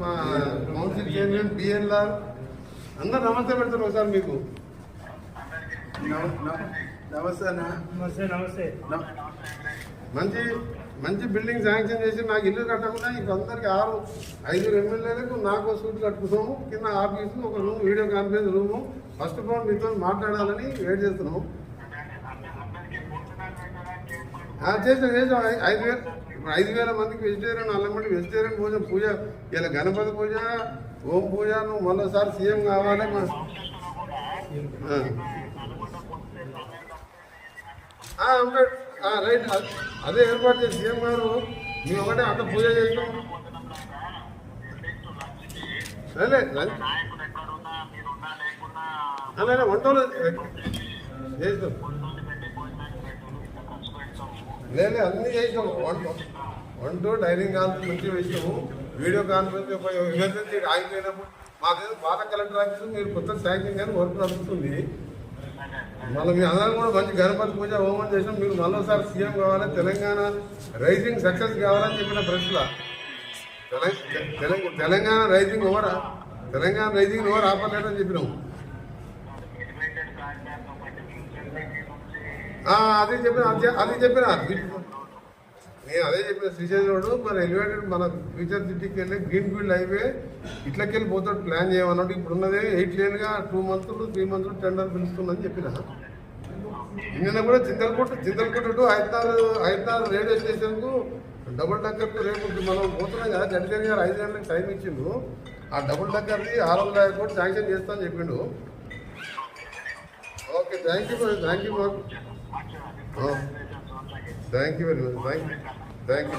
మా council chairman BNR అందరు నమస్తే పెడతారు ఒకసారి మీకు. నమస్తే అన్న. నమస్తే నమస్తే. మంచి మంచి బిల్డింగ్ శాంక్షన్ చేసి నాకు ఇల్లు కట్టకుండా ఇంకందరికి 5 ఎమ్మెల్యేలకు నాకు సూట్ కట్టుకున్నాము. కింద ఆఫీసు, ఒక room, video conference room. First of all మీతో మాట్లాడాలని వెయిట్ చేస్తున్నాము. చేసాం 5,000 మందికి వెజిటేరియన్, అల్లమండి వెజిటేరియన్ పూజ. ఇలా గణపతి పూజ, ఓం పూజ. నువ్వు మరోసారి సీఎం కావాలి. రైట్, అదే ఏర్పాటు చేసి సీఎం గారు మేము ఒకటే అక్కడ పూజ చేసాం. అలాగే వంటలు చేస్తాం. లేదు అన్నీ చేసినాము. వంట డైనింగ్ హాల్ నుంచి వేసినాము. వీడియో కాన్ఫరెన్స్ ఎమర్జెన్సీ ఆగిపోయినప్పుడు మాకేదో పాత కలెక్టర్ ఆఫీసు మీరు కొత్త శాంక్షన్ కానీ వర్క్ నడుస్తుంది. మళ్ళీ మీ అందరం కూడా మంచి గణపతి పూజ హోమం చేసినాం. మీరు మరోసారి సీఎం కావాలి, తెలంగాణ రైజింగ్ సక్సెస్ కావాలని చెప్పిన ప్రశ్న. తెలంగాణ రైజింగ్ ఓవర్ ఆపలేదని చెప్పినాము. అదే చెప్పిన నేను అదే చెప్పిన శ్రీశైలం రోడ్ మరి ఎలివేటెడ్ మన ఫ్యూచర్ సిటీకి వెళ్ళి గ్రీన్ ఫీల్డ్ హైవే ఇట్లకెళ్ళి పోతాడు ప్లాన్ చేయమన్నాడు. ఇప్పుడు ఉన్నదే 8 లేన్గా 2 months 3 months టెండర్ పిలుస్తుందని చెప్పిన. నిన్న కూడా చింతలకోట టు హైదరాబాద్ రైల్వే స్టేషన్కు డబుల్ డక్కర్కు రేపు మనం పోతున్నాం కదా. జడ్జి గారు 5 గంటలకు టైం ఇచ్చిండు. ఆ డబుల్ డక్కర్ది 600 కోట్లు శాంక్షన్ చేస్తా అని చెప్పిండు. Okay, thank you very much. Thank you.